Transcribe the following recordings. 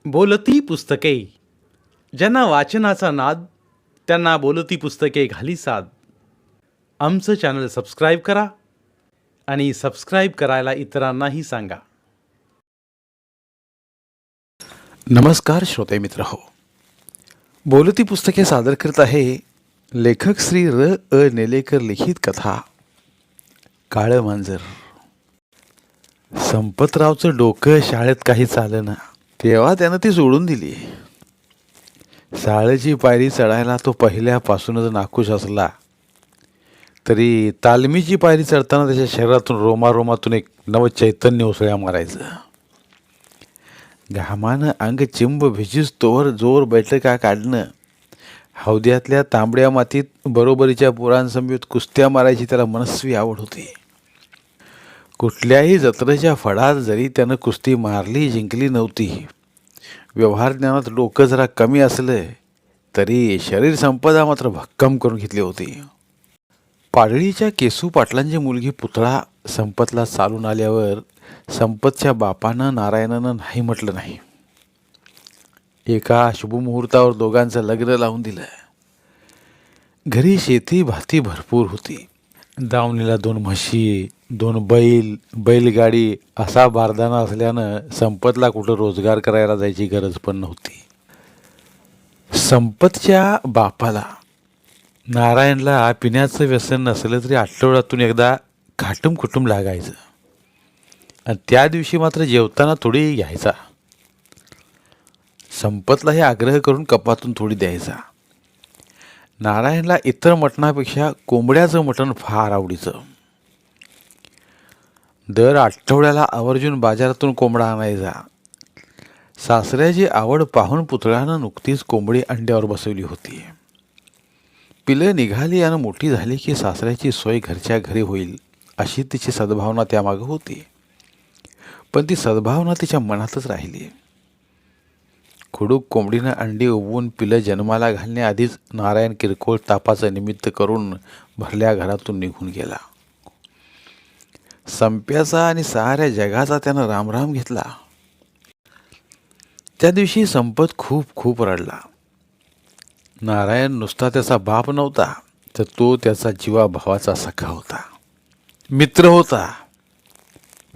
बोलती पुस्तके. ज्यांना वाचनाचा नाद त्यांना बोलती पुस्तके घाली साद. आमचं चॅनल सबस्क्राईब करा आणि सबस्क्राईब करायला इतरांनाही सांगा. नमस्कार श्रोते मित्र हो, बोलती पुस्तके सादर करत आहे लेखक श्री र नेलेकर लिखित कथा काळं मांजर. संपतरावचं डोकं शाळेत काही चालना तेव्हा त्यानं ती सोडून दिली. शाळेची पायरी चढायला तो पहिल्यापासूनच नाखुश असला तरी तालमीची पायरी चढताना त्याच्या शरीरातून रोमारोमातून एक नव चैतन्य उसळ्या मारायचं. घामानं अंग चिंब भिजीस तोवर जोर बैठका काढणं, हौद्यातल्या तांबड्या मातीत बरोबरीच्या पोरांसमवेत कुस्त्या मारायची त्याला मनस्वी आवड होती. कुठल्याही जत्रेच्या फडात जरी त्यानं कुस्ती मारली जिंकली नव्हती, व्यवहार ज्ञानात डोकं जरा कमी असलं तरी शरीर संपदा मात्र भक्कम करून घेतली होती. पाडळीच्या केसू पाटलांची मुलगी पुतळा संपतला चालून आल्यावर संपतच्या बापानं नारायणानं नाही म्हटलं नाही. एका शुभमुहूर्तावर दोघांचं लग्न लावून दिलं. घरी शेती भाती भरपूर होती. दावणीला 2 म्हशी, 2 बैल, बैलगाडी असा बारदाना असल्यानं संपतला कुठं रोजगार करायला जायची गरज पण नव्हती. संपतच्या बापाला नारायणला पिण्याचं व्यसन नसलं तरी आठवड्यातून एकदा खाटूम खुटूम लागायचं आणि त्या दिवशी मात्र जेवताना थोडी घ्यायचा. संपतला हे आग्रह करून कपातून थोडी द्यायचा. नारायणला इतर मटणापेक्षा कोंबड्याचं मटण फार आवडीचं. दर आठवड्याला आवर्जून बाजारातून कोंबडा आणायचा. सासऱ्याची आवड पाहून पुतळ्यानं नुकतीच कोंबडी अंड्यावर बसवली होती. पिलं निघाली आणि मोठी झाली की सासऱ्याची सोय घरच्या घरी होईल अशी तिची सद्भावना त्यामागं होती. पण ती सद्भावना तिच्या मनातच राहिली. खुडूक कोंबडीनं अंडी उबवून पिलं जन्माला घालण्याआधीच नारायण किरकोळ तापाचं निमित्त करून भरल्या घरातून निघून गेला. संप्याचा आणि साऱ्या जगाचा त्यानं रामराम घेतला. त्या दिवशी संपत खूप खूप रडला. नारायण नुसता त्याचा बाप नव्हता तर तो त्याचा जीवाभावाचा सखा होता, मित्र होता,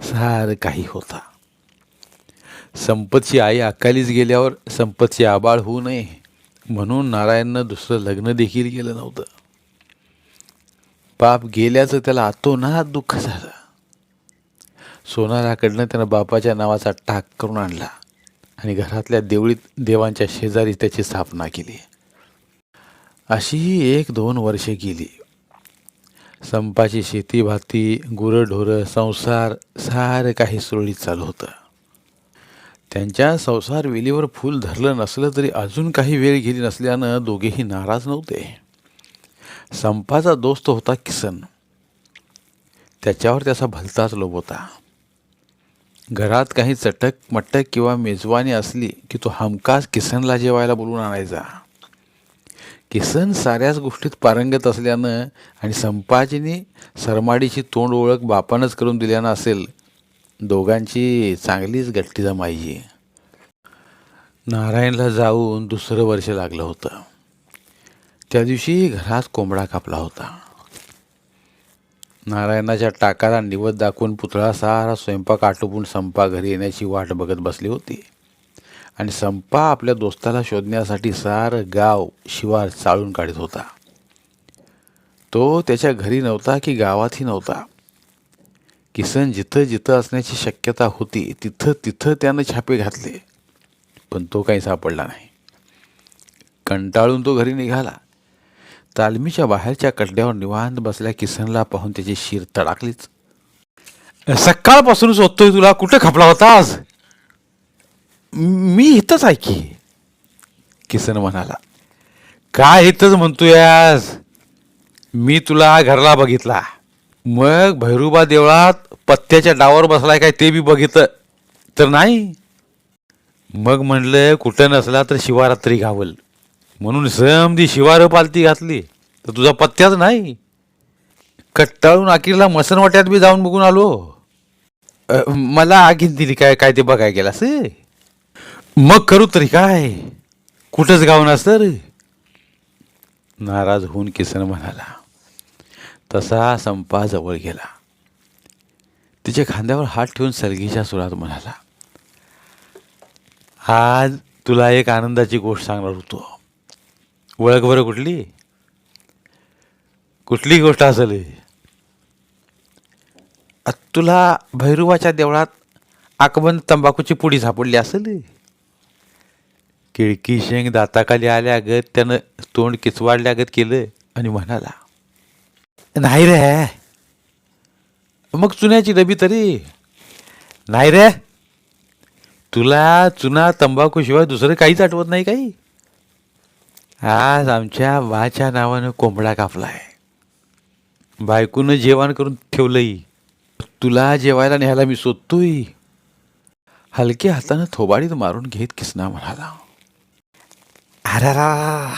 सारं काही होता. संपतची आई अकालीच गेल्यावर संपतची आबाळ होऊ नये म्हणून नारायणनं दुसरं लग्न देखील केलं नव्हतं. बाप गेल्याचं त्याला अतोनात दुःख झालं. सोनाराकडनं त्यानं बापाच्या नावाचा टाक करून आणला आणि घरातल्या देवळीत देवांच्या शेजारी त्याची स्थापना केली. अशी 1-2 वर्षे गेली. संपाची शेती भाती, गुरंढोरं, संसार सारं काही सुरळीत चालू होतं. त्यांच्या संसार वेलीवर फूल धरलं नसलं तरी अजून काही वेळ गेली नसल्यानं दोघेही नाराज नव्हते. संपाचा दोस्त होता किसन. त्याच्यावर त्याचा भलताच लोभ होता. घरात काही चटक मटक किंवा मेजवानी असली की तो हमखास किसनला जेवायला बोलवून आणायचा. किसन साऱ्याच गोष्टीत पारंगत असल्यानं आणि संपाजीनी सरमाडीची तोंड ओळख बापानंच करून दिल्यानं असेल, दोघांची चांगलीच गट्टी जमायची. नारायणला जाऊन 2रं वर्ष लागलं होतं. त्या दिवशी घरात कोंबडा कापला होता. नारायणाच्या टाकाला निवद दाखवून पुतळा सारा स्वयंपाक आटोपून संपा घरी येण्याची वाट बघत बसली होती आणि संपा आपल्या दोस्ताला शोधण्यासाठी सारं गाव शिवार चाळून काढत होता. तो त्याच्या घरी नव्हता की गावातही नव्हता. किसन जिथं जिथं असण्याची शक्यता होती तिथं तिथं त्यानं छापे घातले पण तो काही सापडला नाही. कंटाळून तो घरी निघाला. तालमीच्या बाहेरच्या कड्ड्यावर निवांत बसल्या किसनला पाहून त्याची शीर तडाकलीच. सकाळपासून शोधतोय तुला, कुठं खपला होतास? मी इथंच आहे की, किसन म्हणाला. काय इथंच म्हणतोयास? मी तुला घरला बघितला, मग भैरूबा देवळात पत्त्याच्या डावावर बसलाय काय ते बी बघितलं तर नाही. मग म्हणलं कुठं नसला तर शिवारात तरी गावल म्हणून समधी शिवारं पालती घातली तर तुझा पत्त्याच नाही. कट्टाळून अखेरला मसनवाट्यात बी जाऊन बघून आलो. मला आगीन दिली काय काय ते बघाय गेलास? मग करू तरी काय, कुठंच गाव नसतं रे. नाराज होऊन किसन म्हणाला. तसा संपा जवळ गेला. तिच्या खांद्यावर हात ठेवून सलगीच्या सुरात म्हणाला, आज तुला एक आनंदाची गोष्ट सांगणार होतो. ओळख बरं कुठली? कुठली गोष्ट असेल? तुला भैरवाच्या देवळात आकबंद तंबाखूची पुडी सापडली असेल. किळकी शेंग दाताखाली आल्यागत त्यानं तोंड किचवाडल्यागत केलं आणि म्हणाला, नाही रे. मग चुन्याची डबी तरी? नाही रे. तुला चुना तंबाखूशिवाय दुसरं काहीच आठवत नाही काही? आज आमच्या बाच्या नावानं कोंबडा कापलाय. बायकोनं जेवण करून ठेवलंय. तुला जेवायला न्यायला मी शोधतोय. हलक्या हातानं थोबाडीत मारून घेत किसना म्हणाला, अरारा,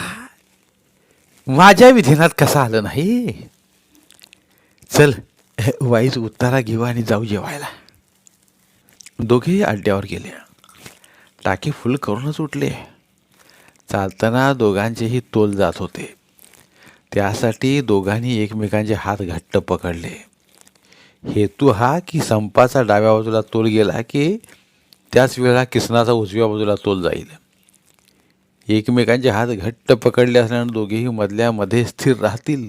माझ्या विधिनात कसा आलं नाही. चल वाईच उत्तारा घेऊ आणि जाऊ जेवायला. दोघेही अड्ड्यावर गेले. टाकी फुल करूनच उठले. चालताना दोघांचेही तोल जात होते. त्यासाठी दोघांनी एकमेकांचे हात घट्ट पकडले. हेतू हा की संपाचा डाव्या बाजूला तोल गेला की त्याच वेळा किसनाचा उजव्या बाजूला तोल जाईल. एकमेकांचे हात घट्ट पकडले असल्यानं दोघेही मधल्या मध्ये स्थिर राहतील.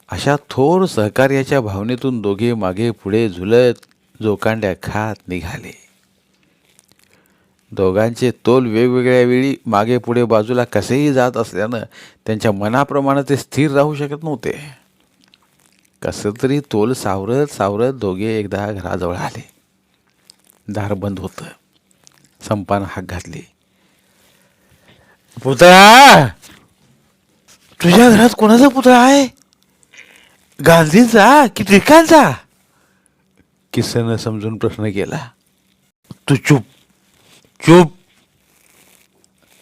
अशा थोर सहकार्याच्या भावनेतून दोघे मागे पुढे झुलत जोकांड्या खात निघाले. दोघांचे तोल वेगवेगळ्या वेळी मागे पुढे बाजूला कसेही जात असल्यानं त्यांच्या मनाप्रमाणे ते स्थिर राहू शकत नव्हते. कसं तरी तोल सावरत सावरत दोघे एकदा घराजवळ आले. दार बंद होतं. संपानं हाक घातली, पुतळा, तुझ्या घरात कोणाचा पुतळा आहे? गांधींचा की टिळकांचा? किसननं समजून प्रश्न केला. तू चूप चूप.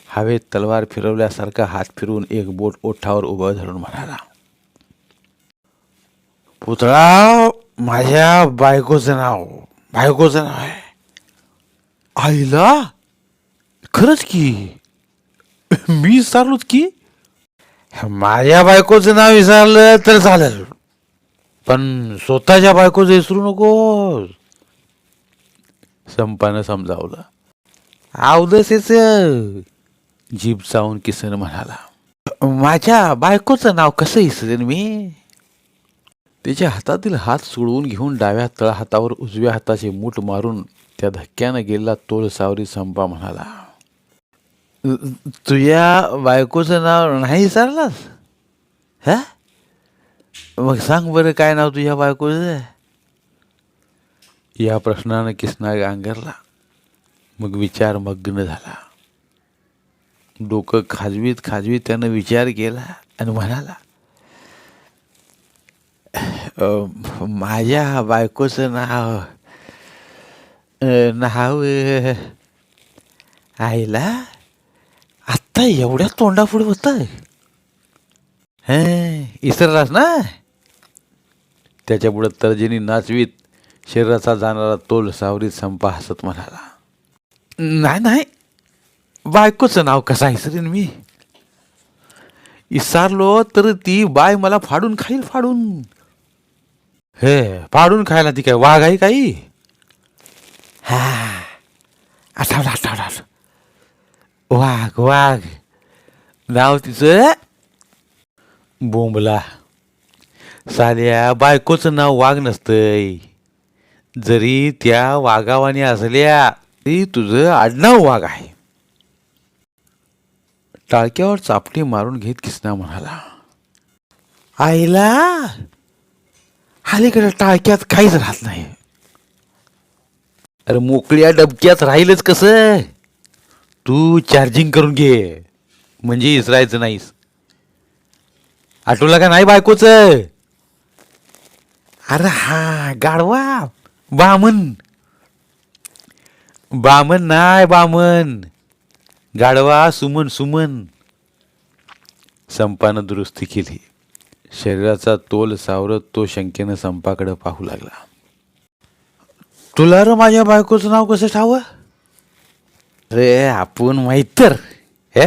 हवेत तलवार फिरवल्यासारखा हात फिरवून एक बोट ओठावर उभं धरून म्हणाला, पुतळा माझ्या बायकोचं नाव आहे. आईला, खरंच की? मी विसरलोच की. माझ्या बायकोचं नाव विसरलं तर चालेल, पण स्वतःच्या बायकोचं विसरू नकोस. संपानं समजावलं. अवदसेच जीभ चावून किसन म्हणाला, माझ्या बायकोचं नाव कसं विसरेन मी? तिच्या हातातील हात सोडवून घेऊन डाव्या तळहातावर उजव्या हाताचे मूठ मारून त्या धक्क्यानं गेलेला तोल सावरी संपा म्हणाला, तुझ्या बायकोचं नाव नाही विसरलास? हा, मग सांग बरं, काय नाव तुझ्या बायकोचं? या प्रश्नानं किसना गांगरला. मग विचार मग्न झाला. डोकं खाजवीत खाजवीत त्यानं विचार केला आणि म्हणाला, माझ्या बायकोचं नाव आईला, आत्ता एवढ्या तोंडापुढे होतं. इसरलास ना? त्याच्या पुढे तर्जनी नाचवीत शरीराचा जाणारा तोल सावरीत संपा हसत म्हणाला, नाही, बायकोचं नाव कसा विसरेन मी? विसरलो तर ती बाय मला फाडून खाईल. फाडून खायला ती काय वाघ आहे काही? आठवलं. वाघ नाव तिचं. बोंबला, साल्या, बायकोचं नाव वाघ नसतंय. जरी त्या वाघावानी असल्या तरी तुझं आडनाव वाघ आहे. टाळक्यावर चापटी मारून घेत किसना म्हणाला, आईला, अलीकडे टाळक्यात काहीच राहत नाही. अरे मोकळ्या डबक्यात राहीलच कसं? तू चार्जिंग करून घे, म्हणजे इसरायचं नाहीस. आठवलं का नाही बायकोचं? अरे हा गाढवा, बामन नाही, गाढवा सुमन. संपानं दुरुस्ती केली. शरीराचा तोल सावरत तो शंकेनं संपाकडे पाहू लागला. तुला र माझ्या बायकोचं नाव कसं ठावं? अरे आपण माहीत तर हे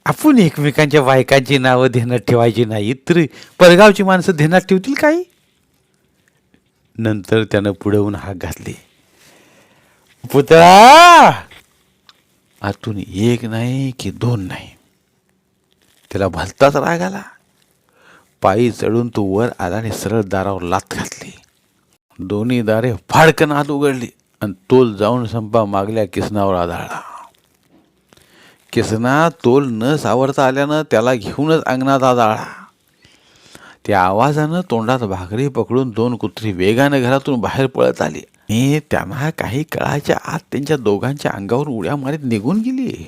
आपण एकमेकांच्या बायकांची नावं ध्यानात ठेवायची नाहीत तर परगावची माणसं ध्यानात ठेवतील काही. नंतर त्यानं पुढवून हाक घातली. पुतळा आतून एक नाही की दोन नाही. त्याला भलताच राग आला. पायी चढून तो वर आला आणि सरळ दारावर लाथ घातली. दोन्ही दारे फाडकन आत उघडली आणि तोल जाऊन संपा मागल्या किसनावर आदळला. किसना तोल न सावरता आल्यानं त्याला घेऊनच अंगणात आदळला. त्या आवाजानं तोंडात भाकरी पकडून दोन कुत्री वेगानं घरातून बाहेर पळत आली आणि त्यांना काही काळाच्या आत त्यांच्या दोघांच्या अंगावर उड्या मारीत निघून गेली.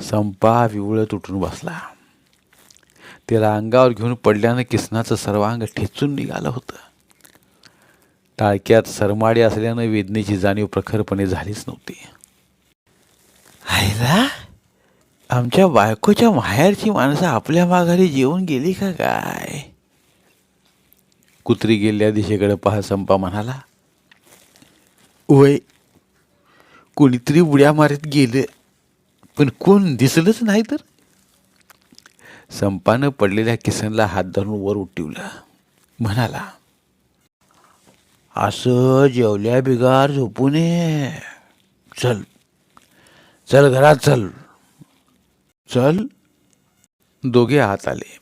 संपा विवळत उठून बसला. त्याला अंगावर घेऊन पडल्यानं किसनाचं सर्वांग ठेचून निघालं होतं. टाळक्यात सरमाडी असल्यानं वेदनेची जाणीव प्रखरपणे झालीच नव्हती. आईला आमच्या बायकोच्या माहेरची माणसं आपल्या माघारी जेवून गेली का काय? कुत्री गेल्या दिशेकडे पाहत संपा म्हणाला. वय कोणीतरी उड्या मारत गेले पण कोण दिसलंच नाही तर. संपानं पडलेल्या किसनला हात धरून वर उठवलं. म्हणाला, असं जेवल्या बिगार झोपू नये. चल चल घरात चल चल. दोघे आत आले.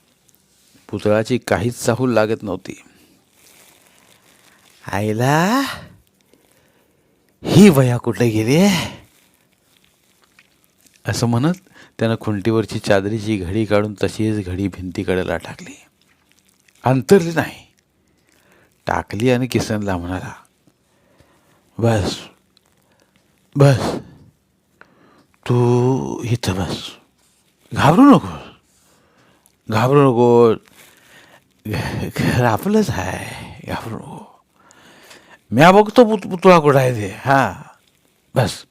पुतळाची काहीच चाहूल लागत नव्हती. आईला ही वया कुठे गेली असं म्हणत त्यानं खुंटीवरची चादरीची घडी काढून तशीच घडी भिंतीकडेला टाकली. अंतरली नाही, टाकली आणि किसनला म्हणाला, बस बस तू इथं बस. घाबरू नको घाबरू नको. घर आपलंच आहे. घाबरू नको. म्या बघतो पुतळा कुठं आहे ते. हा बस.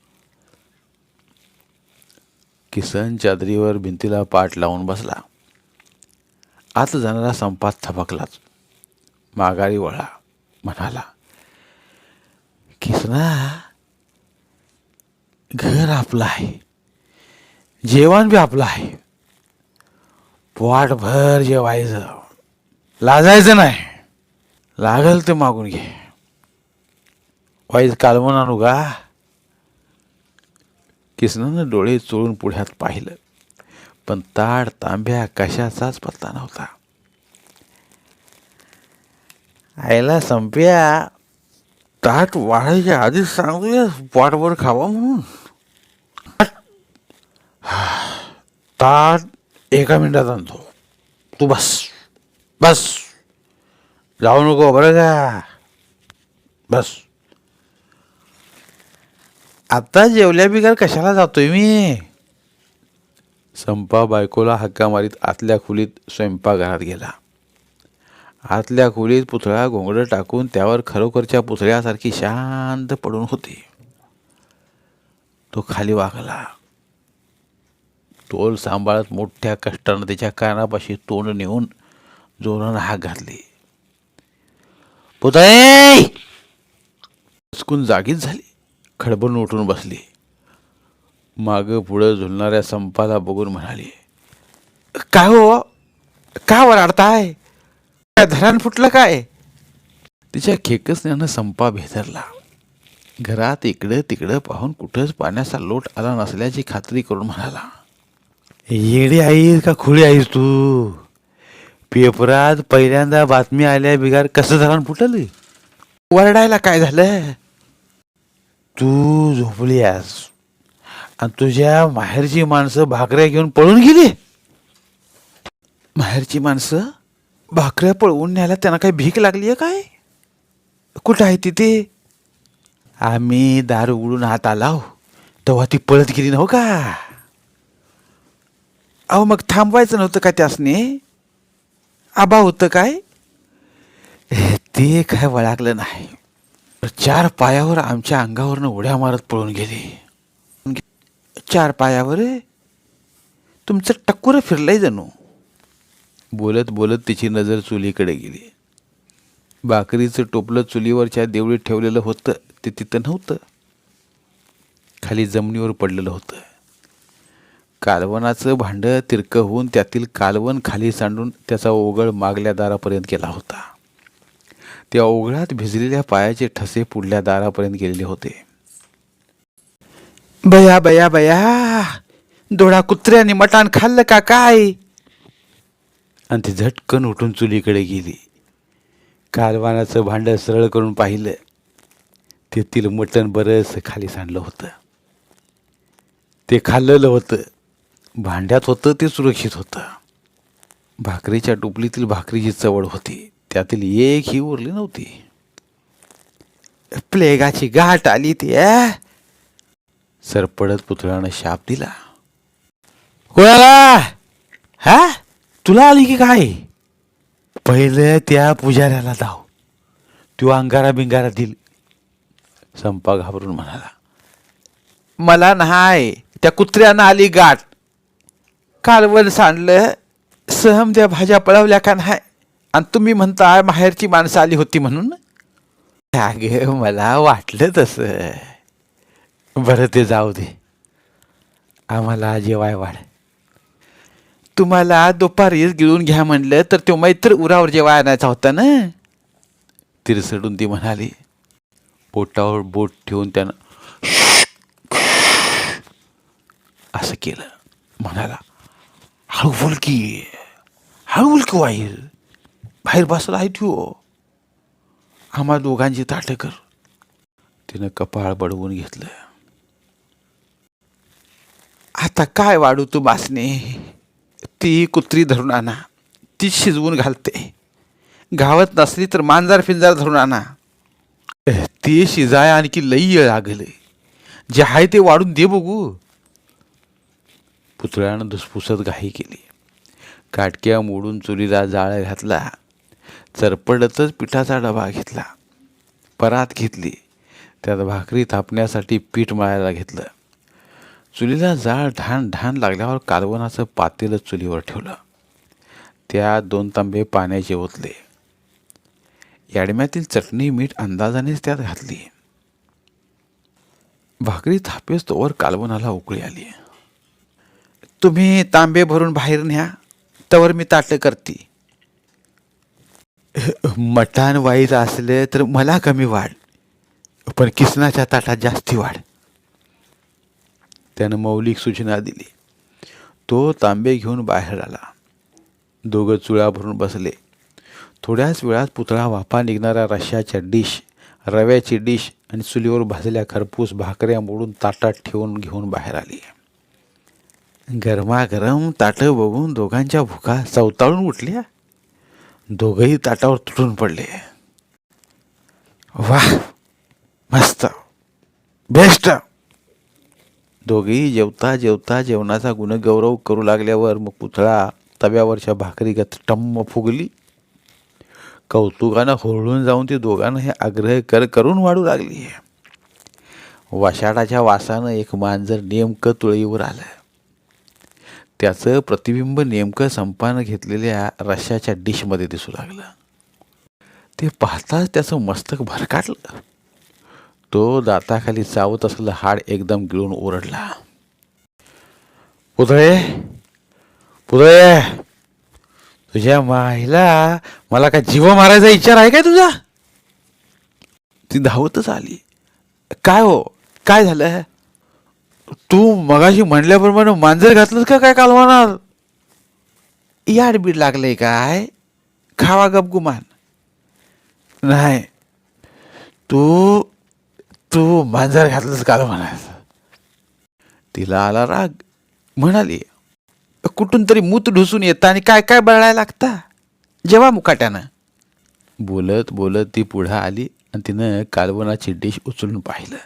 किसन चादरीवर भिंतीला पाठ लावून बसला. आत जाणारा संपात थबकलाच. माघारी वळला. म्हणाला, किसना घर आपलं आहे. जेवण बी आपलं आहे. पोटभर जेवायचं. लाजायचं नाही. लागल ते मागून घे. वाईज कालवून आणू का? किसनानं डोळे चोळून पुढ्यात पाहिलं पण ताड तांब्या कशाचाच पत्ता नव्हता. आईला संप्या ताट वाढायच्या आधीच सांगूया पोटभर खावा म्हणून. ताट एका मिनिटात आणतो. तू बस बस. जाऊ नको बरं का. बस. आता जेवल्या बिगर कशाला जातोय मी? संपा बायकोला हक्का मारीत आतल्या खोलीत स्वयंपाकघरात गेला. आतल्या खोलीत पुतळा घोंगडं टाकून त्यावर खरोखरच्या पुतळ्यासारखी शांत पडून होती. तो खाली वाकला. तोल सांभाळत मोठ्या कष्टानं त्याच्या कानापाशी तोंड नेऊन जोरानं हाक घातली. पुतळे चकून जागीच झाली. खडबडून उठून बसली. मागं पुढं झुलणाऱ्या संपाला बघून म्हणाली, काय हो का वराडताय? धरण फुटलं काय? तिच्या खेकसण्यानं संपा भेदरला. घरात इकडं तिकडं पाहून कुठंच पाण्याचा लोट आला नसल्याची खात्री करून म्हणाला, येडी आहेस का खुळी आहेस तू? पेपरात पहिल्यांदा बातमी आल्या बिगार कसं धरण फुटल? वरडायला काय झालं? तू झोपली आहेस आणि तुझ्या माहेरची माणसं भाकऱ्या घेऊन पळून गेली. माहेरची माणसं भाकऱ्या पळवून न्यायला त्यांना काही भीक लागली आहे काय? कुठं आहे तिथे? आम्ही दार उघडून आत आलाव तेव्हा ती पळत गेली नव्ह का? अहो मग थांबवायचं नव्हतं का त्यासने? आबा होतं काय? ते काय वळागलं नाही. 4 पायावर आमच्या अंगावरनं उड्या मारत पळून गेली. 4 पायावर? तुमचं टक्कुरं फिरलंय जणू. बोलत बोलत तिची नजर चुलीकडे गेली. भाकरीचं टोपलं चुलीवरच्या देवळीत ठेवलेलं होतं ते तिथं नव्हतं. खाली जमिनीवर पडलेलं होतं. कालवणाचं भांडं तिरकं होऊन त्यातील कालवण खाली सांडून त्याचा ओघळ मागल्या दारापर्यंत गेला होता. त्या ओघळात भिजलेल्या पायाचे ठसे पुढल्या दारापर्यंत गेलेले होते. बया बया बया, दोडा कुत्र्याने मटाण खाल्लं का काय? आणि ती झटकन उठून चुलीकडे गेली. कालवणाचं भांडं सरळ करून पाहिलं. तेथील मटण बरंच खाली सांडलं होतं. ते खाल्लेलं होतं. भांड्यात होतं ते सुरक्षित होतं. भाकरीच्या टुपलीतील भाकरीची चवड होती. त्यातील एकही उरली नव्हती. प्लेगाची गाठ आली ती. सरपडत पुतळ्यानं शाप दिला. कोणाला? हा, तुला आली की काय? पहिलं त्या पुजाऱ्याला धाव, तू अंगारा बिंगारा दिल. संपा घाबरून म्हणाला. मला नाही, त्या कुत्र्यानं आली गाठ. कालवण सांडलं, सहमद्या भाज्या पळवल्या का नाही? आणि तुम्ही म्हणताय माहेरची माणसं आली होती म्हणून? अगं मला वाटलं तसं. बरं ते जाऊ दे, आम्हाला जेवाय वाढ. तुम्हाला दुपारीच गिळून घ्या म्हणलं तर तो मैत्र उरावर जेव्हा आणायचा होता ना. तिरसडून ती म्हणाली. पोटावर बोट ठेवून त्यानं असं केलं. म्हणाला, हळू बोल की, हळू बोल की बाहेर, बाहेर बसला आहे ठेव. आम्हा दोघांची ताटं कर. तिनं कपाळ बडवून घेतलं. आता काय वाढू तू बासने? ती कुत्री धरून आणा, ती शिजवून घालते. गावात नसली तर मांजार फिंजार धरून आणा. ती शिजाय आणखी लई येळ लागले. जे आहे ते वाढून दे बघू. पुतळ्यानं धुसफुसत घाई केली. काटक्या मोडून चुलीला जाळ घातला. चरपडतच पिठाचा डबा घेतला. परात घेतली. त्यात भाकरी थापण्यासाठी पीठ मळायला घेतलं. चुलीला जाळ ढाण ढाण लागल्यावर कालवणाचं पातेलं चुलीवर ठेवलं. त्यात 2 तांबे पाण्याचे ओतले. याडम्यातील चटणी मीठ अंदाजानेच त्यात घातली. भाकरी थापेस तोवर कालवणाला उकळी आली. तुम्ही तांबे भरून बाहेर न्या, तवर मी ताटं करते. मटाण वाईट असले तर मला कमी वाढ, पण किसनाच्या ताटात जास्ती वाढ. त्यानं मौलिक सूचना दिली. तो तांबे घेऊन बाहेर आला. दोघं चुळा भरून बसले. थोड्याच वेळात पुतळा वाफा निघणाऱ्या रश्श्याच्या डिश, रव्याची डिश आणि चुलीवर भाजलेल्या खरपूस भाकऱ्या मोडून ताटात ठेवून घेऊन बाहेर आली. गरमागरम ताटं बघून दोघांच्या भुका चवताळून उठल्या. दोघंही ताटावर तुटून पडले. वाह, मस्त, बेस्ट. दोघेही जेवता जेवता जेवणाचा गुणगौरव करू लागल्यावर मग पुतळा तव्यावरच्या भाकरीगत टम्म फुगली. कौतुकानं हुरळून जाऊन ती दोघांना हे आग्रह करून वाढू लागली. वशाडाच्या वासानं एक मांजर नेमकं तुळईवर आलं. त्याचं प्रतिबिंब नेमकं संपानं घेतलेल्या रश्श्याच्या डिशमध्ये दिसू लागलं. ते पाहताच त्याचं मस्तक भरकाटलं. तो दाताखाली चावत असलेलं हाड एकदम गिळून ओरडला. पुतळे, पुतळे, तुझ्या माईला मला काय जीव मारायचा विचार आहे काय तुझा? ती धावतच आली. काय हो, काय झालं? तू मगाशी म्हणल्याप्रमाणे मांजर घातलंस का काय कालवणार? याडबीड लागलंय काय? खावा गपगुमान. नाही, तू तू मांजर घातलंस कालवणार. तिला आला राग. म्हणाली, कुठून तरी मूत ढुसून येतं आणि काय काय बळायला लागता. जेव्हा मुकाट्यानं. बोलत बोलत ती पुढं आली आणि तिनं कालवणाची डिश उचलून पाहिलं.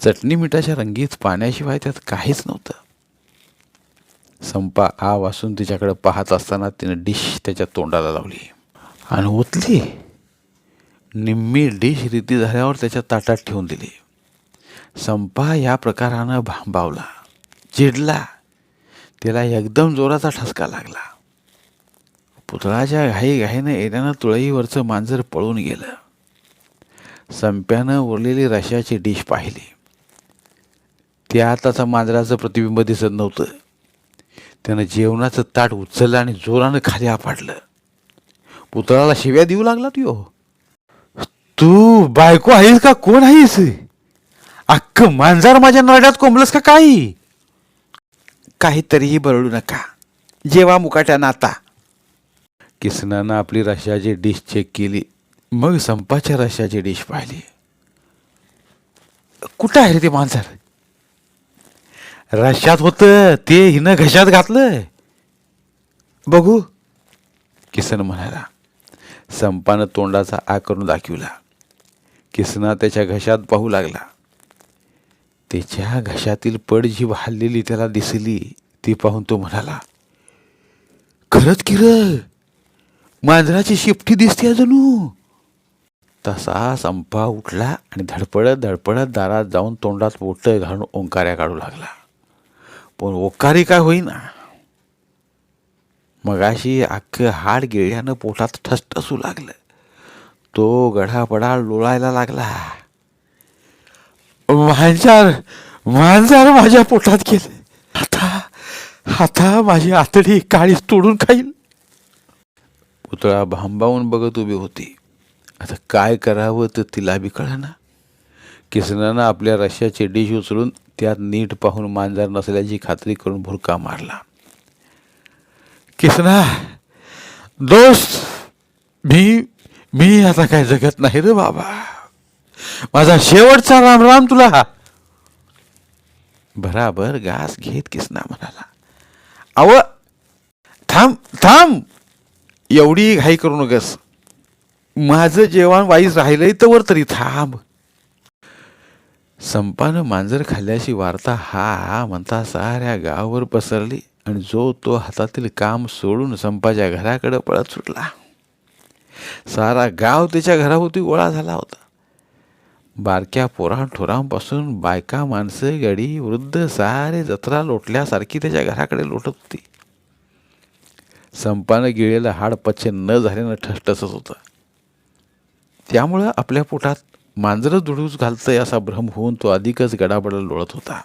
चटणी मिठाच्या रंगीत पाण्याशिवाय त्यात काहीच नव्हतं. संपा आ वासून तिच्याकडे पाहत असताना तिनं डिश त्याच्या तोंडाला लावली आणि ओतली. निम्मी डिश रीती झाल्यावर त्याच्या ताटात ठेवून दिली. संपा या प्रकारानं भांबावला, चिडला. त्याला एकदम जोराचा ठसका लागला. पुतळाच्या घाईघाईनं येण्यानं तुळईवरचं मांजर पळून गेलं. संप्यानं उरलेली रश्श्याची डिश पाहिली. त्यात त्याचा मांजराचं प्रतिबिंब दिसत नव्हतं. त्यानं जेवणाचं ताट उचललं आणि जोरानं खाली आपटलं. पुतळाला शिव्या देऊ लागला तो. तू बायको आहेस का कोण आहेस? अख्खं मांजर माझ्या नरड्यात कोंबलंस का काही? काहीतरीही बरळू नका, जेवा मुकाट्यानं आता. किसनानं आपली रश्याची डिश चेक केली. मग संपाच्या रश्याची डिश पाहिली. कुठं आहे रे ते मांजर? रश्यात होतं, ते हिनं घशात घातलं. बघू. किसन म्हणाला. संपानं तोंडाचा आ करून दाखविला. किसना त्याच्या घशात पाहू लागला. त्याच्या घशातील पडजीभ हललेली त्याला दिसली. ती पाहून तो म्हणाला, खरंच की र, मांजराची शिपटी दिसते जणू. तसा संपा उठला आणि धडपडत धडपडत दारात जाऊन तोंडात बोटं घालून ओंकाऱ्या काढू लागला. पण ओकारी काय होईना. मगाशी अख्खं हाड गिळल्यानं पोटात ठसठसू लागलं. तो गडापडा लोळायला लागला. मांजर मांजर माझ्या पोटात गेले. आता आता माझी आतडी काळीच तोडून खाईल. पुतळा भांबावून बघत उभी होती. आता काय करावं तर तिला बी कळेना. किसनानं आपल्या रश्याची डिश उचलून त्यात नीट पाहून मांजर नसल्याची खात्री करून भुरका मारला. किसना दोस्त, मी आता काय जगत नाही रे बाबा. माझा शेवटचा राम राम तुला. भराभर घास घेत किसना म्हणाला, अव थांब थांब, एवढी घाई करू नकस. माझं जेवण वाईच राहिलंय तवर तरी थांब. संपानं मांजर खाल्ल्याची वार्ता हा म्हणता साऱ्या गावावर पसरली आणि जो तो हातातील काम सोडून संपाच्या घराकडे पळत सुटला. सारा गाव त्याच्या घराभोवती गोळा झाला होता. बारक्या पोरांठोरांपासून बायका, माणसं, गडी, वृद्ध सारे जत्रा लोटल्यासारखी त्याच्या घराकडे लोटत होती. संपानं गिळलेलं हाड पचन न झाल्यानं ठसठसत होतं. त्यामुळं आपल्या पोटात मांजरं दुडूस घालतंय असा भ्रम होऊन तो अधिकच गडाबडा लोळत होता.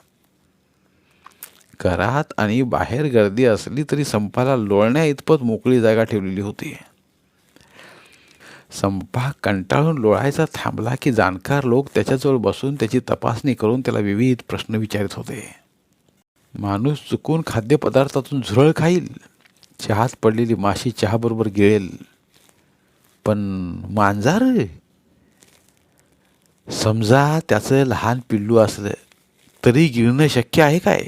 घरात आणि बाहेर गर्दी असली तरी संपाला लोळण्या इतपत मोकळी जागा ठेवलेली होती. संपा कंटाळून लोळायचा थांबला की जाणकार लोक त्याच्याजवळ बसून त्याची तपासणी करून त्याला विविध प्रश्न विचारित होते. माणूस चुकून खाद्यपदार्थातून झुरळ खाईल, चहात पडलेली माशी चहाबरोबर गिळेल, पण मांजर, समजा त्याचं लहान पिल्लू असलं तरी गिळणं शक्य आहे काय?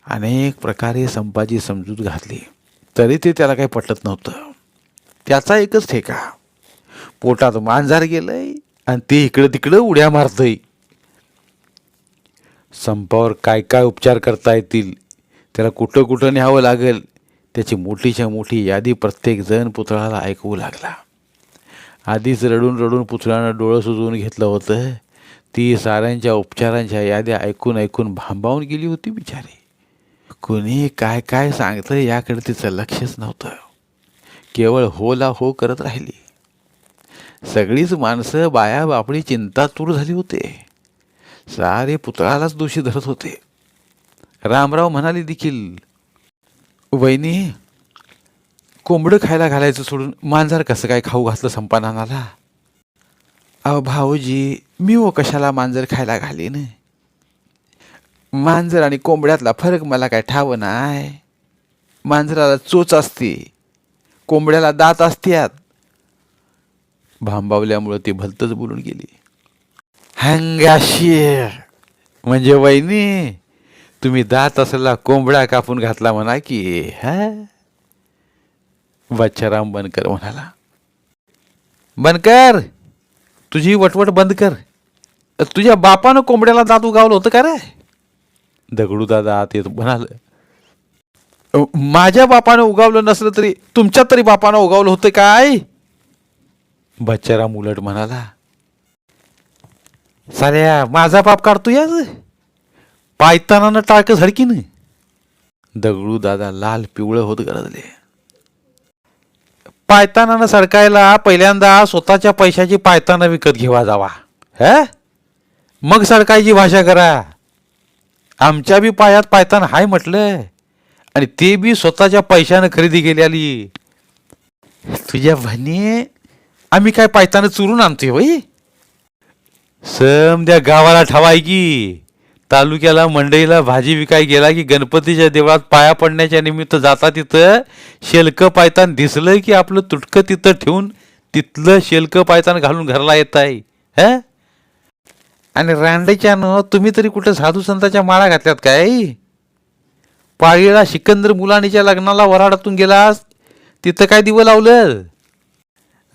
अनेक प्रकारे संपाची समजूत घातली तरी ते त्याला काही पटत नव्हतं. त्याचा एकच ठेका, पोटात मांजर गेलंय आणि ते इकडं तिकडं उड्या मारतंय. संपावर काय काय उपचार करता येतील, त्याला कुठं कुठं न्यावं लागेल, त्याची मोठीच्या मोठी यादी प्रत्येक जण पुतळाला ऐकवू लागला. आधीच रडून रडून पुतळ्यानं डोळं सुजवून घेतलं होतं. ती साऱ्यांच्या उपचारांच्या याद्या ऐकून ऐकून भांबावून गेली होती बिचारी. कुणी काय काय सांगतं याकडे तिचं लक्षच नव्हतं. केवळ होला हो करत राहिली. सगळीच माणसं बाया बापडी चिंतातूर झाली होते. सारे पुतळालाच दोषी धरत होते. रामराव म्हणाले देखील, वहिनी, कोंबडं खायला घालायचं सोडून मांजर कसं काय खाऊ घातलं संपानाला? अहो भाऊजी, मी कशाला मांजर खायला घालीन? मांजर आणि कोंबड्यातला फरक मला काय ठाव नाही. मांजराला चोच असते, कोंबड्याला दात असतात. भांबावल्यामुळं ती भलतच बोलून गेली. हंगाशीर म्हणजे वहिनी, तुम्ही दात असलेला कोंबडा कापून घातला म्हणा की. हा, बच्चाराम बनकर म्हणाला. बनकर, तुझी वटवट बंद कर. तुझ्या बापानं कोंबड्याला दात उगावलं होतं का रे? दगडू दादा आत येत म्हणाल. माझ्या बापानं उगावलं नसलं तरी तुमच्या तरी बापानं उगावलं होतं काय? बच्चाराम उलट म्हणाला. साऱ्या माझा बाप काढतो याच पायतानानं टाळकं झडकीन. दगडू दादा लाल पिवळं होत गरजले. पायतानानं सडकायला पहिल्यांदा स्वतःच्या पैशाची पायताना विकत घेवा जावा. हे मग सडकायची भाषा करा. आमच्या बी पायात पायतान हाय म्हटलं, आणि ते बी स्वतःच्या पैशानं खरेदी केलेली. तुझ्या म्हणे आम्ही काय पायतानं चुरून आणतोय होय? समद्या गावाला ठवाय की तालुक्याला मंडईला भाजी विकाय गेला की गणपतीच्या देवळात पाया पडण्याच्या निमित्त जाता तिथं शेलकं पायतान दिसलं की आपलं तुटकं तिथं ठेवून तिथलं शेलकं पायतान घालून घरला येत आहे. ह आणि रांडेच्यानं तुम्ही तरी कुठं साधू संतांच्या माळा घातल्यात काय? पाळीला सिकंदर मुलानीच्या लग्नाला वराडातून गेलास, तिथं काय दिवं लावलं?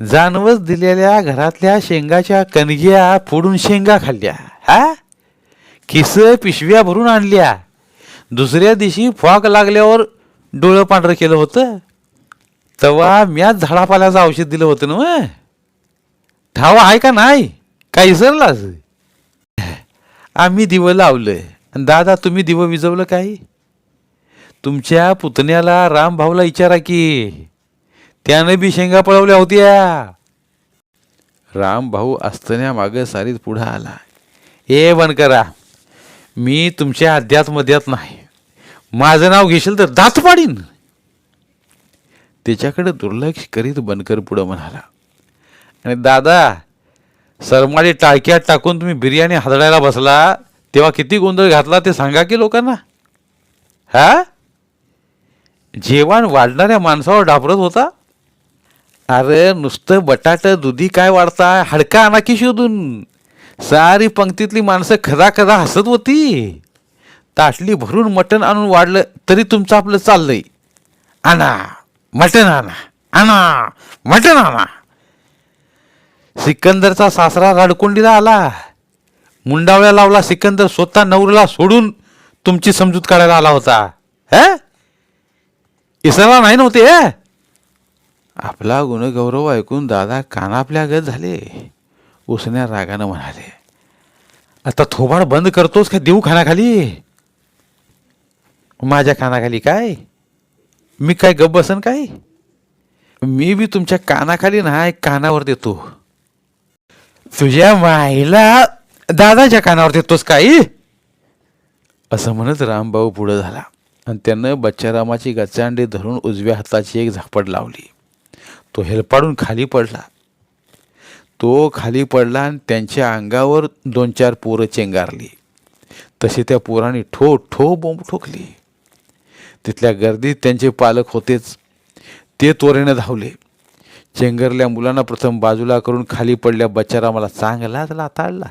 जानवच दिलेल्या घरातल्या शेंगाच्या कणग्या फोडून शेंगा खाल्ल्या. हा खिस पिशव्या भरून आणल्या. दुसऱ्या दिवशी फॉग लागल्यावर डोळं पांढरं केलं होतं. तेव्हा म्याच झाडापाल्याचं औषध दिलं होतं ना. ठावा आहे का नाही? काय विसरलास? आम्ही दिवं लावलं. दादा तुम्ही दिवं विजवलं काय? तुमच्या पुतण्याला रामभाऊला विचारा की, त्यानं बी शेंगा पळवल्या होत्या. रामभाऊ असतण्यामागं सारीत पुढं आला. ए बनकरा, मी तुमच्या अध्यात्मध्यात नाही. माझं नाव घेशील तर दात पाडीन. त्याच्याकडे दुर्लक्ष करीत बनकर पुढं म्हणाला. आणि दादा, सरमाडी टाळक्यात टाकून तुम्ही बिर्याणी हादडायला बसला तेव्हा किती गोंधळ घातला ते सांगा की लोकांना. हा जेवण वाढणाऱ्या माणसावर डाबरत होता. अरे नुसतं बटाट दुधी काय वाढताय, हाडका आणा की शोधून. सारी पंक्तीतली माणसं खदा खदा हसत होती. ताटली भरून मटण आणून वाढलं तरी तुमचं आपलं चाललंय, आणा मटण आणा, आणा मटण आणा. सिकंदरचा सासरा राडकोंडीला आला. मुंडावळ्या लावला सिकंदर स्वतः नवऱ्याला सोडून तुमची समजूत काढायला आला होता. हे इसरला नाही नव्हते. आपला गुणगौरव ऐकून दादा कानापल्या गत झाले. उसण्या रागानं म्हणाले, आता थोबाड बंद करतोस का देऊ खानाखाली? माझ्या खानाखाली काय? मी काय गप बसन काय? मी बी तुमच्या कानाखाली नाही, कानावर देतो. तुझ्या माईला दादाच्या कानावर देतोस काय? असं म्हणत रामभाऊ पुढं झाला आणि त्यानं बच्चारामाची गचांडी धरून उजव्या हाताची एक झापड लावली. तो हेलपाडून खाली पडला. तो खाली पडला आणि त्यांच्या अंगावर 2-4 पोरं चेंगारली. तशी त्या पोरांनी ठो ठो बोंब ठोकली. तिथल्या गर्दीत त्यांचे पालक होतेच. ते त्वरेनं धावले. चेंगरल्या मुलांना प्रथम बाजूला करून खाली पडल्या बच्चारामाला चांगलाच लाताळला.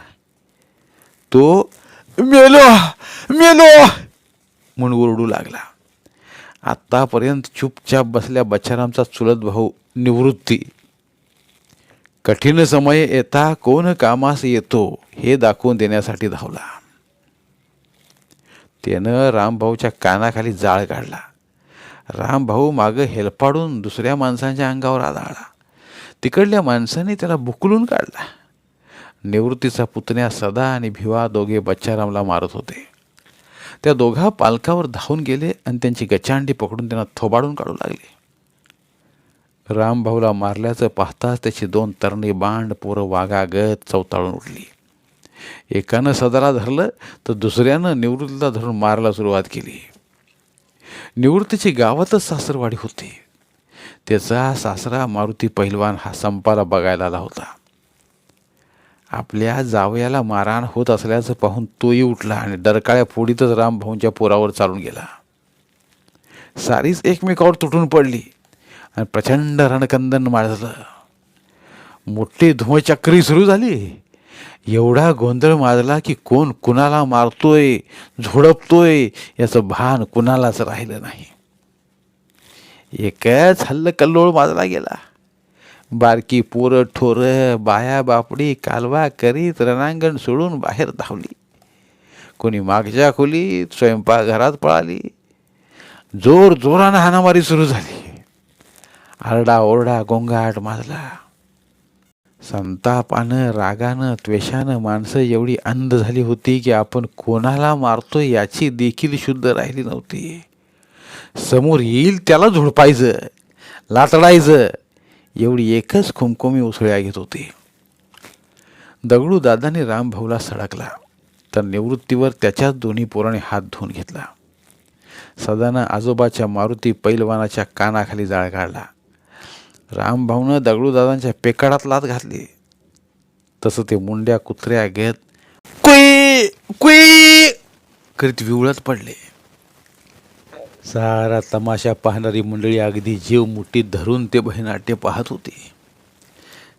तो मेलो मेलो म्हणून ओरडू लागला. आत्तापर्यंत चुपचाप बसल्या बच्चारामचा चुलत भाऊ निवृत्ती कठीण समय येता कोण कामास येतो हे दाखवून देण्यासाठी धावला. त्यानं रामभाऊच्या कानाखाली जाळ काढला. रामभाऊ मागं हेलपाडून दुसऱ्या माणसांच्या अंगावर आदळला. तिकडल्या माणसाने त्याला बुकलून काढला. निवृत्तीचा पुतण्या सदा आणि भिवा दोघे बच्चारामला मारत होते. त्या दोघा पालकावर धावून गेले आणि त्यांची गचांडी पकडून त्यांना थोबाडून काढू लागले. रामभाऊला मारल्याचं पाहताच त्याची 2 तरणी बांड पोरं वाघागत चवताळून उठली. एकानं सदाला धरलं तर दुसऱ्यानं निवृत्तीला धरून मारायला सुरुवात केली. निवृत्तीची गावातच सासरवाडी होती. त्याचा सासरा मारुती पहिलवान हा संपाला बघायला आला होता. आपल्या जावयाला मारहाण होत असल्याचं पाहून तोही उठला आणि डरकाळ्या फोडीतच रामभाऊंच्या पोरावर चालून गेला. सारीच एकमेकावर तुटून पडली आणि प्रचंड रणकंदन माजलं. मोठी धुमचक्री सुरू झाली. एवढा गोंधळ माजला की कोण कुणाला मारतोय झोडपतोय याचं भान कुणालाच राहिलं नाही. एकच हल्लकल्लोळ माजला गेला. बारकी पोरं ठोरं बाया बापडी कालवा करीत रणांगण सोडून बाहेर धावली. कोणी मागच्या खोलीत स्वयंपाकघरात पळाली. जोर जोरानं हाणामारी सुरू झाली. आरडा ओरडा गोंगाट माजला. संतापानं रागानं त्वेषानं माणसं एवढी अंध झाली होती की आपण कोणाला मारतोय याची देखील शुद्ध राहिली नव्हती. समोर येईल त्याला झोडपायचं लातडायचं एवढी एकच खुमखुमी उसळ्या घेत होती. दगडू दादाने रामभाऊला सडकला. तर निवृत्तीवर त्याच्याच दोन्ही पोराने हात धुवून घेतला. सदानं आजोबाच्या मारुती पैलवानाच्या कानाखाली जाळ काढला. रामभाऊनं दगडूदादांच्या पेकाडात लात घातली. तसं ते मुंड्या कुत्र्या घेत कुई कुई करीत विवळत पडले. सारा तमाशा पाहणारी मंडळी अगदी जीव मुठीत धरून ते भयनाट्य पाहत होती.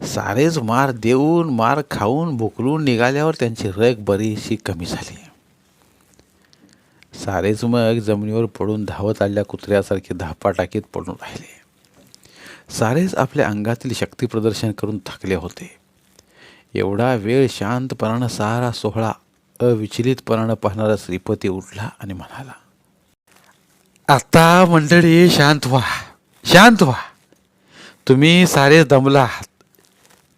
सारेच मार देऊन मार खाऊन भुकलून निघाल्यावर त्यांची रग बरीचशी कमी झाली. सारेच मग जमिनीवर पडून धावत आलेल्या कुत्र्यासारखे धापा टाकीत पडून राहिले. सारेच आपल्या अंगातील शक्ती प्रदर्शन करून थकले होते. एवढा वेळ शांतपणानं सारा सोहळा अविचलितपणानं पाहणारा श्रीपती उठला आणि म्हणाला, आता मंडळी शांत व्हा, शांत व्हा. तुम्ही सारे दमला आहात,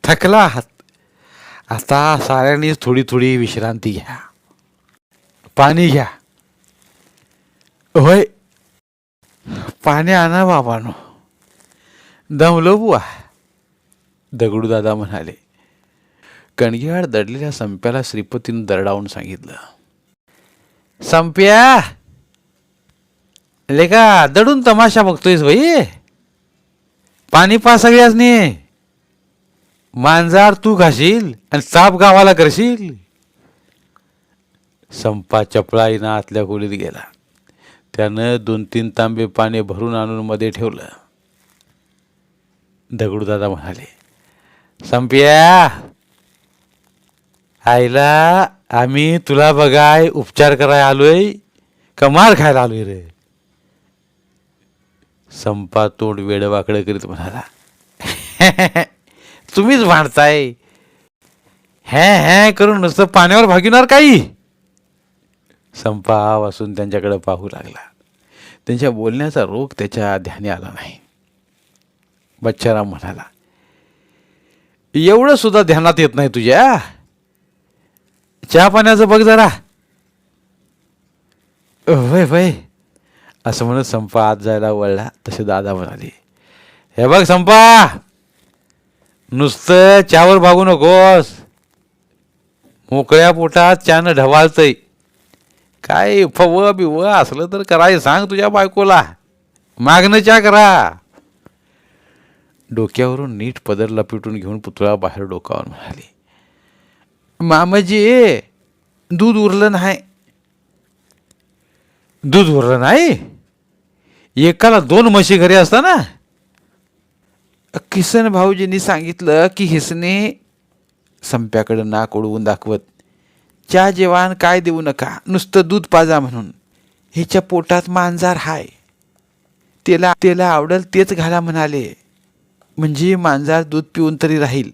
थकला आहात. आता साऱ्यांनीच थोडी थोडी विश्रांती घ्या, पाणी घ्या. होय, पाणी आणा बाबांनो, दमलो बुवा, दगडूदादा म्हणाले. कणगीआड दडलेल्या संप्याला श्रीपतीनं दरडावून सांगितलं, संप्या, लेका दडून तमाशा बघतोयस भाई, पाणी पा सगळ्यासनी. मांजार तू घाशील आणि साप गावाला करशील. संपा चपळाईनं आतल्या खोलीत गेला. त्यानं 2-3 तांबे पाणी भरून आणून मध्ये ठेवलं. दगडूदादा म्हणाले, संप्या, आईला आम्ही तुला बघाय उपचार कराय आलोय का मार खायला आलोय रे? संपा तोंड वेडवाकडं करीत म्हणाला, तुम्हीच भांडताय. हे करून नुसतं पाण्यावर भागिणार काही. संपा वासून त्यांच्याकडे पाहू लागला. त्यांच्या बोलण्याचा रोग त्याच्या ध्यानी आला नाही. बच्चाराम म्हणाला, एवढं सुद्धा ध्यानात येत नाही तुझ्या? चहा पाण्याचं बघ जरा. वय वय असं म्हणत संपा आत जायला वळला. तसे दादा म्हणाले, हे बघ संपा, नुसतं चहावर भागू नकोस. मोकळ्या पोटात चहानं ढवाळतंय. काय फव बिव असलं तर कराय सांग तुझ्या बायकोला. मागणं चहा करा. डोक्यावरून नीट पदर लपेटून घेऊन पुतळा बाहेर डोकावून म्हणाली, मामाजी, दूध उरलं नाही. दूध उरलं नाही? एकाला 2 म्हशी घरी असताना? किसन भाऊजींनी सांगितलं की हिसने, संप्याकडे नाक उडवून दाखवत, चहा जेवण काय देऊ नका, नुसतं दूध पाजा म्हणून. हिच्या पोटात मांजार हाय, त्याला आवडल तेच घाला म्हणाले. म्हणजे मांजार दूध पिऊन तरी राहील,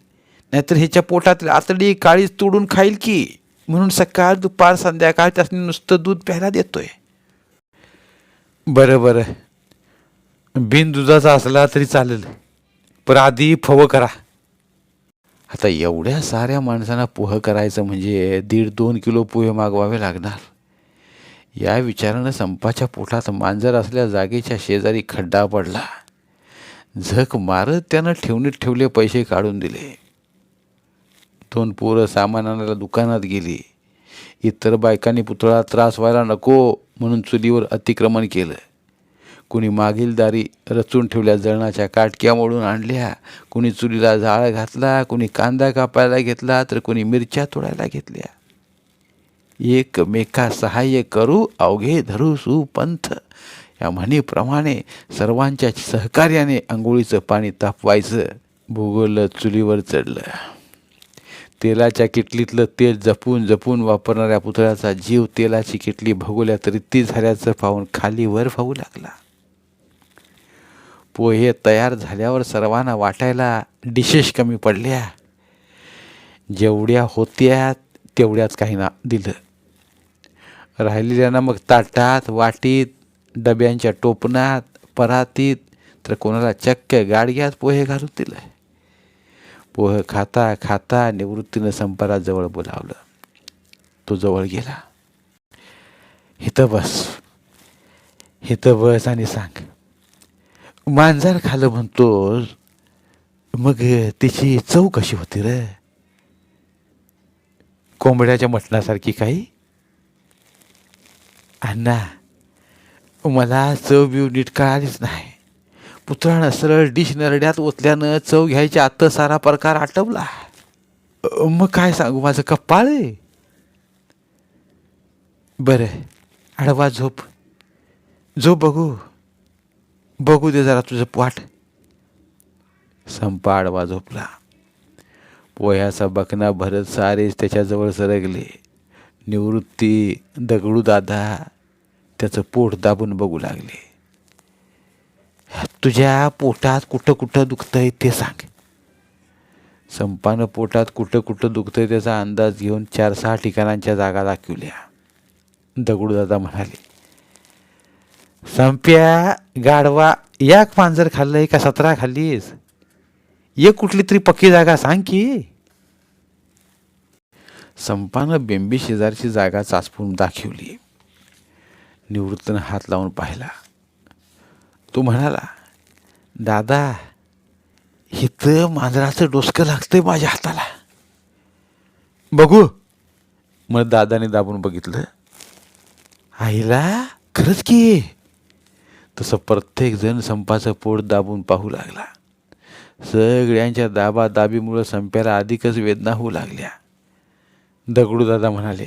नाहीतर ह्याच्या पोटात आतडी काळीच तोडून खाईल की. म्हणून सकाळ दुपार संध्याकाळ त्यासनी नुसतं दूध प्यायला देतोय. बरं बरं, बिन दुधाचा असला तरी चालेल, पण आधी फव करा. आता एवढ्या साऱ्या माणसांना पोह करायचं म्हणजे 1.5-2 किलो पोहे मागवावे लागणार. या विचारानं संपाच्या पोटात मांजर असल्या जागेच्या शेजारी खड्डा पडला. झक मारत त्यानं ठेवणीत ठेवले पैसे काढून दिले. 2 पोरं सामान आणायला दुकानात गेली. इतर बायकांनी पुतळा त्रास व्हायला नको म्हणून चुलीवर अतिक्रमण केलं. कुणी मागील दारी रचून ठेवल्या जळणाच्या काटक्या मोडून आणल्या, कुणी चुलीला जाळ घातला, कुणी कांदा कापायला घेतला, तर कुणी मिरच्या तोडायला घेतल्या. एकमेका सहाय्य करू अवघे धरू सुपंथ या म्हणीप्रमाणे सर्वांच्या सहकार्याने आंघोळीचं पाणी तापवायचं. भूगोल चुलीवर चढलं. तेलाच्या किटलीतलं तेल जपून जपून वापरणाऱ्या पुतळ्याचा जीव तेलाची किटली भगोल्यात रित्ती झाल्याचं पाहून खाली वर फावू लागला. पोहे तयार झाल्यावर सर्वांना वाटायला डिशेस कमी पडल्या. जेवढ्या होत्या तेवढ्याच काहींना दिलं. राहिलेल्यांना मग ताटात, वाटीत, डब्यांच्या टोपणात, परातीत, तर कोणाला चक्क गाडग्यात पोहे घालून दिलं. पोहे खाता खाता निवृत्तीनं संपाला जवळ बोलावलं. तो जवळ गेला. इथं बस आणि सांग, मांजर खालं म्हणतोस, मग तिची चव कशी होती रे? कोंबड्याच्या मटणासारखी काही अण्णा, मला चव बिव नीट कळालीच नाही. पुतळानं सरळ डिश नरड्यात ओतल्यानं चव घ्यायच्या आत्त सारा प्रकार आटवला. मग काय सांगू, माझं कपाळ आहे. बरं, आडवा झोप झोप, बघू दे जरा तुझं पाठ. संपा आडवा झोपला. पोह्याचा बकना भरत सारेच त्याच्याजवळ सरकले. निवृत्ती, दगडू दादा त्याचं पोट दाबून बघू लागले. तुझ्या पोटात कुठं कुठं दुखतंय ते सांग. संपानं पोटात कुठं कुठं दुखतंय त्याचा अंदाज घेऊन 4-6 ठिकाणांच्या जागा दाखवल्या. दगडू दादा म्हणाले, संप्या गाढवा, एक मांजर खाल्लंय का 17 खाल्लीस? एक कुठली तरी पक्की जागा सांग की. संपानं बेंबी शेजारची जागा चाचपून दाखवली. निवृत्तीनं हात लावून पाहिला. तो म्हणाला, दादा, इथं मांजराचं डोसकं लागतंय माझ्या हाताला. बघू. मग दादाने दाबून बघितलं. आईला, खरंच की. तसं प्रत्येक जण संपाचं पोट दाबून पाहू लागला. सगळ्यांच्या दाबादाबीमुळं संप्याला अधिकच वेदना होऊ लागल्या. दगडू दादा म्हणाले,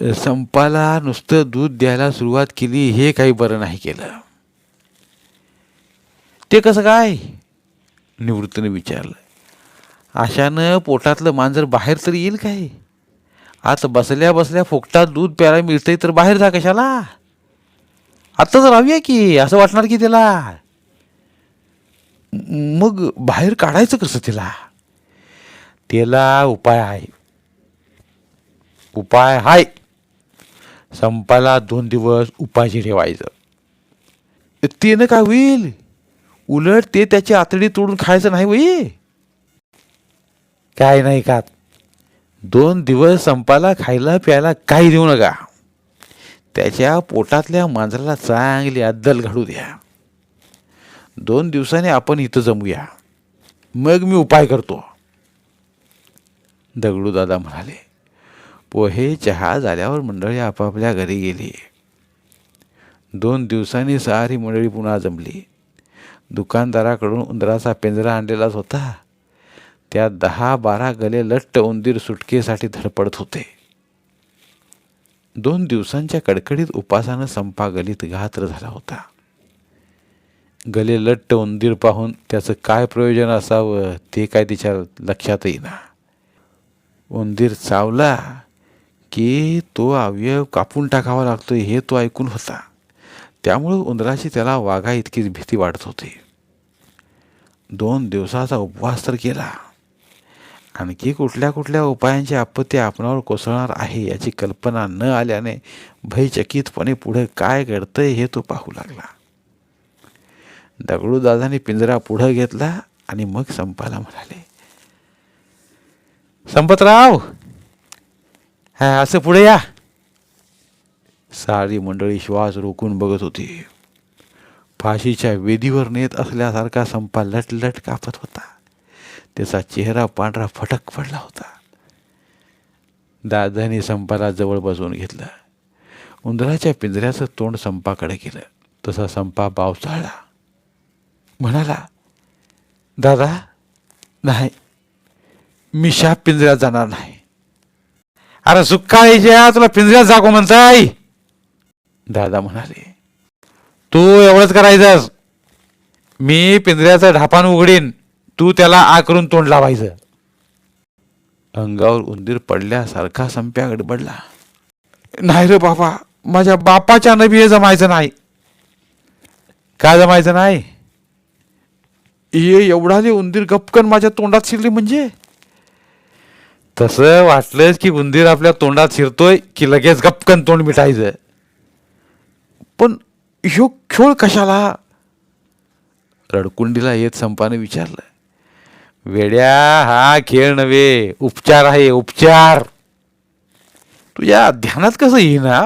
संपाला नुसतं दूध द्यायला सुरुवात केली हे काही बरं नाही केलं. ते कसं काय? निवृत्तीने विचारलं. अशानं पोटातलं मांजर बाहेर तरी येईल काय? आता बसल्या बसल्या फुकटात दूध प्यायला मिळतंय तर बाहेर जा कशाला? आत्ताच राहूया की, असं वाटणार की त्याला. मग बाहेर काढायचं कसं त्याला? त्याला उपाय आहे. उपाय हाय. संपाला 2 दिवस उपाशी ठेवायचं. त्यानं काय होईल? उलट ते त्याची आतडी तोडून खायचं नाही होई. काय नाही का, 2 दिवस संपाला खायला प्यायला काही देऊ नका. त्याच्या पोटातल्या मांजराला चांगली अद्दल घडू द्या. 2 दिवसांनी आपण इथं जमूया, मग मी उपाय करतो. दगडू दादा म्हणाले. पोहे चहा झाल्यावर मंडळी आपापल्या घरी गेली. 2 दिवसांनी सारी मंडळी पुन्हा जमली. दुकानदाराकडून उंदराचा पिंजरा आणलेलाच होता. त्यात 10-12 गले लट्ट उंदीर सुटकेसाठी धडपडत होते. 2 दिवसांच्या कडकडीत उपासानं संपा गलीत घात्र झाला होता. गले लट्ट उंदीर पाहून त्याचं काय प्रयोजन असावं ते काय तिच्या लक्षात येईना. उंदीर चावला की तो अवयव कापून टाकावा लागतो हे तो ऐकून होता. त्यामुळे उंदराची त्याला वाघा इतकीच भीती वाटत होती. 2 दिवसाचा उपवास तर केला. आणखी कुठल्या कुठल्या उपायांची आपत्ती आपणावर कोसळणार आहे याची कल्पना न आल्याने भयचकितपणे पुढे काय घडतंय हे तो पाहू लागला. दगडूदादाने पिंजरा पुढं घेतला आणि मग संपाला म्हणाले, संपतराव, हा असं पुढे या. सारी मंडळी श्वास रोखून बघत होती. फाशीच्या वेदीवर नेत असल्यासारखा संपा लटलट कापत होता. त्याचा चेहरा पांढरा फटक पडला होता. दादाने संपाला जवळ बसवून घेतलं. उंदराच्या पिंजऱ्याचं तोंड संपाकडे केलं. तसा संपा बावचाळला. म्हणाला, दादा, नाही, मी शाप पिंजऱ्यात जाणार नाही. अरे सुक्काळीच्या, तुला पिंजऱ्यात जागो म्हणताय? दादा म्हणाले, तू एवढंच करायचंस. मी पिंजऱ्याचं ढापान उघडीन, तू त्याला आ करून तोंड लावायचं. अंगावर उंदीर पडल्यासारखा संप्या गडबडला. नाही रे बाबा, माझ्या बापाच्या नबी हे जमायचं नाही. काय जमायचं नाही? ये एवढाले उंदीर गपकन माझ्या तोंडात शिरली म्हणजे? तसं वाटलंच की उंदीर आपल्या तोंडात शिरतोय की लगेच गपकन तोंड मिटायचं. पण ह्यो खेळ कशाला? रडकुंडीला येत संपाने विचारलं. वेड्या, हा खेळ नव्हे, उपचार आहे, उपचार. तुझ्या ध्यानात कसं येईना?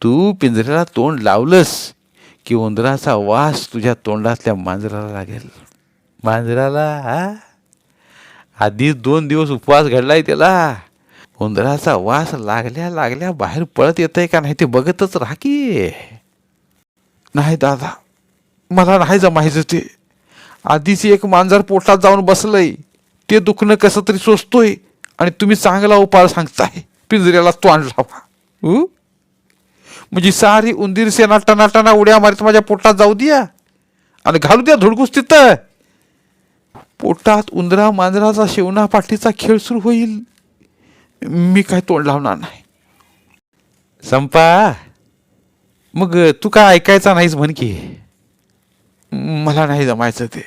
तू पिंजऱ्याला तोंड लावलंस की उंदराचा वास तुझ्या तोंडातल्या मांजराला लागेल. मांजराला? हा, आधीच 2 दिवस उपवास घडलाय त्याला. उंदराचा वास लागल्या लागल्या बाहेर पळत येतंय का नाही ते बघतच राहा की. नाही दादा, मला नाही जमायचं ते. आधीच एक मांजर पोटात जाऊन बसलंय, ते दुखणं कसं तरी सोसतोय आणि तुम्ही चांगला उपाय सांगताय पिंजऱ्याला तोंड लावा. म्हणजे सारी उंदीर सेना टनाटना उड्या मारीत माझ्या पोटात जाऊ द्या आणि घालू द्या धुडगूस तिथं. पोटात उंदरा मांजराचा शेवणा पाठीचा खेळ सुरू होईल. मी काय तोंड लावणार नाही. संपा, मग तू काय ऐकायचा नाहीस म्हण की. मला नाही जमायचं ते.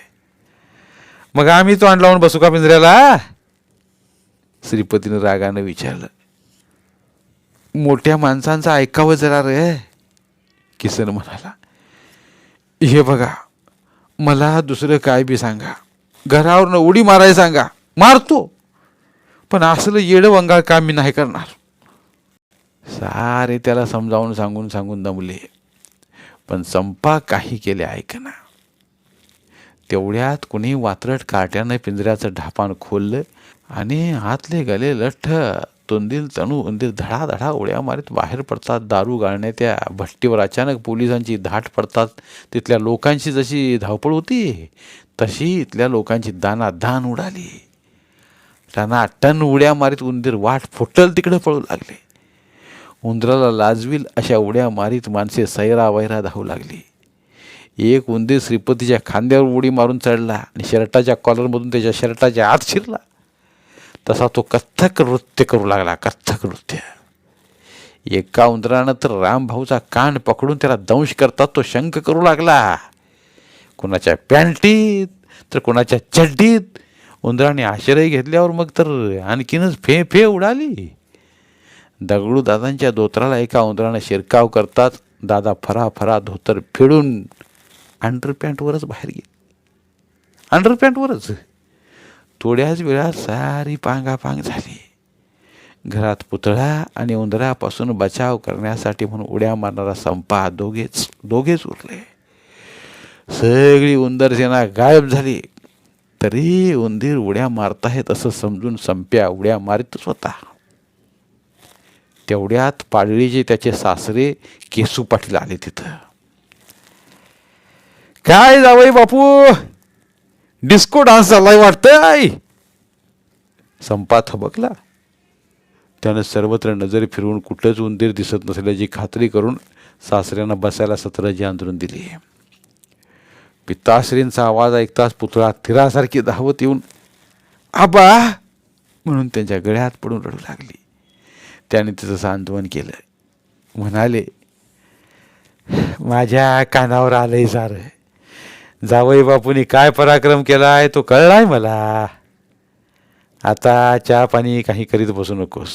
मग आम्ही तोंड लावून बसू का पिंजऱ्याला? श्रीपतीनं रागानं विचारलं. मोठ्या माणसांचं ऐकावं जरा रे, किसन म्हणाला. हे बघा, मला दुसरं काय बी सांगा, घरावरनं उडी मारायला सांगा, मारतो, पण असलं येडं वंगाळ काम मी नाही करणार. सारे त्याला समजावून सांगून सांगून दमले, पण संपा काही केले ऐकना. तेवढ्यात कुणी वात्रट काट्यानं पिंजऱ्याचं ढापान खोललं आणि आतले गले लठ्ठ तोंडील तणू उंदीर धडाधडा उड्या मारीत बाहेर पडतात. दारू गाळण्याच्या भट्टीवर अचानक पोलिसांची धाट पडतात. तिथल्या लोकांची जशी धावपळ होती तशी इथल्या लोकांची दानादान उडाली. त्यांना टन उड्या मारीत उंदीर वाट फुटल तिकडे पळू लागले. उंदराला लाजवील अशा उड्या मारीत माणसे सैरा वैरा धावू लागली. एक उंदीर श्रीपतीच्या खांद्यावर उडी मारून चढला आणि शर्टाच्या कॉलरमधून त्याच्या शर्टाच्या आत शिरला. तसा तो कथ्थक नृत्य करू लागला, कथ्थक नृत्य. एका उंदरानं तर रामभाऊचा कान पकडून त्याला दंश करतात तो शंख करू लागला. कोणाच्या पॅन्टीत तर कोणाच्या चड्डीत. उंदराने आश्रय घेतल्यावर मग तर आणखीनच फे फे उडाली. दगडू दादांच्या धोत्राला एका उंदरानं शिरकाव करतात. दादा फरा धोतर फेडून अंडरपॅन्टवरच बाहेर गेले. अंडरपॅन्टवरच. थोड्याच वेळात सारी पांगापांग झाली. घरात पुतळा आणि उंदरापासून बचाव करण्यासाठी म्हणून उड्या मारणारा संपा दोघेच उरले. सगळी उंदर सेना गायब झाली. तरी उंदीर उड्या मारताहेत असं समजून संप्या उड्या मारितच होता. तेवढ्यात पाडळीचे त्याचे सासरे केसू पाटील आले तिथं. काय जावई बापू, डिस्को डान्स चाललाय वाटतंय. संपा थबकला. त्यानं सर्वत्र नजर फिरवून कुठंच उंदीर दिसत नसल्याची खात्री करून सासऱ्यांना बसायला सतरंजी अंथरून दिली. पिताश्रींचा आवाज ऐकताच पुतळा थिरासारखी धावत येऊन आबा म्हणून त्यांच्या गळ्यात पडून रडू लागली. त्याने तिचं सांत्वन केलं. म्हणाले, माझ्या कानावर आलंय सारं. जावई बापूनी काय पराक्रम केलाय तो कळलाय मला. आता चहा पाणी काही करीत बसू नकोस.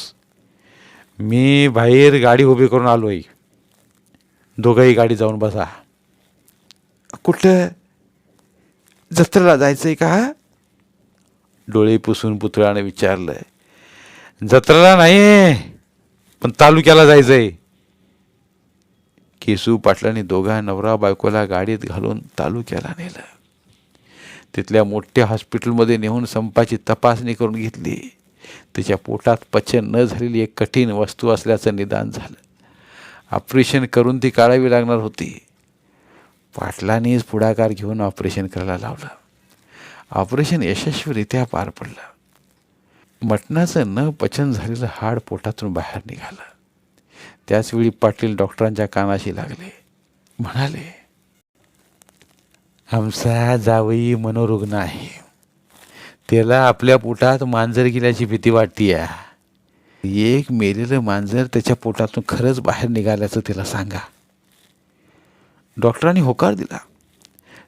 मी बाहेर गाडी उभी करून आलोय. दोघंही गाडी जाऊन बसा. कुठं? जत्रेला जायचंय का? डोळे पुसून पुतळ्यानं विचारलं. जत्रेला नाही, पण तालुक्याला जायचंय. केसू पाटलांनी दोघा नवरा बायकोला गाडीत घालून तालुक्याला नेलं. तिथल्या मोठ्या हॉस्पिटलमध्ये नेऊन संपाची तपासणी करून घेतली. तिच्या पोटात पचन न झालेली एक कठीण वस्तू असल्याचं निदान झालं. ऑपरेशन करून ती काढावी लागणार होती. पाटलांनीच पुढाकार घेऊन ऑपरेशन करायला लावलं. ऑपरेशन यशस्वीरित्या पार पडलं. मटणाचं न पचन झालेलं हाड पोटातून बाहेर निघालं. त्याचवेळी पाटील डॉक्टरांच्या कानाशी लागले. म्हणाले, आमचा जावई मनोरुग्ण आहे. त्याला आपल्या पोटात मांजर गेल्याची भीती वाटतीय. एक मेलेलं मांजर त्याच्या पोटातून खरंच बाहेर निघाल्याचं त्याला सांगा. डॉक्टरांनी होकार दिला.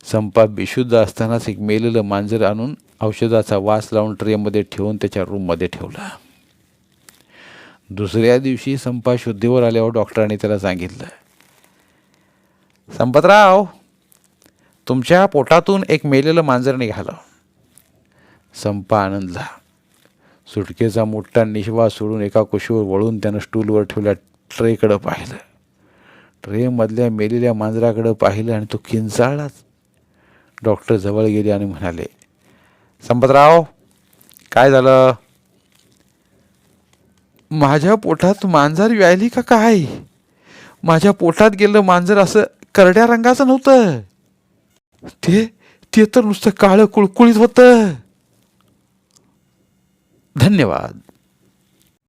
संपा बेशुद्ध असतानाच एक मेलेलं मांजर आणून औषधाचा वास लावून ट्रेमध्ये ठेवून त्याच्या रूममध्ये ठेवला. दुसऱ्या दिवशी संपा शुद्धीवर आल्यावर डॉक्टरांनी त्याला सांगितलं, संपतराव, तुमच्या पोटातून एक मेलेलं मांजर निघालं. संपा आनंदला. सुटकेचा मोठा निश्वास सोडून एका कुशीवर वळून त्यानं स्टूलवर ठेवल्या ट्रेकडं पाहिलं. ट्रेमधल्या मेलेल्या मांजराकडं पाहिलं आणि तो किंचाळलाच. डॉक्टर जवळ गेले आणि म्हणाले, संपतराव, काय झालं? माझ्या पोटात मांजर व्यायली का काय? माझ्या पोटात गेलं मांजर असं करड्या रंगाचं नव्हतं, ते तर नुसतं काळं कुळकुळीत होतं. धन्यवाद.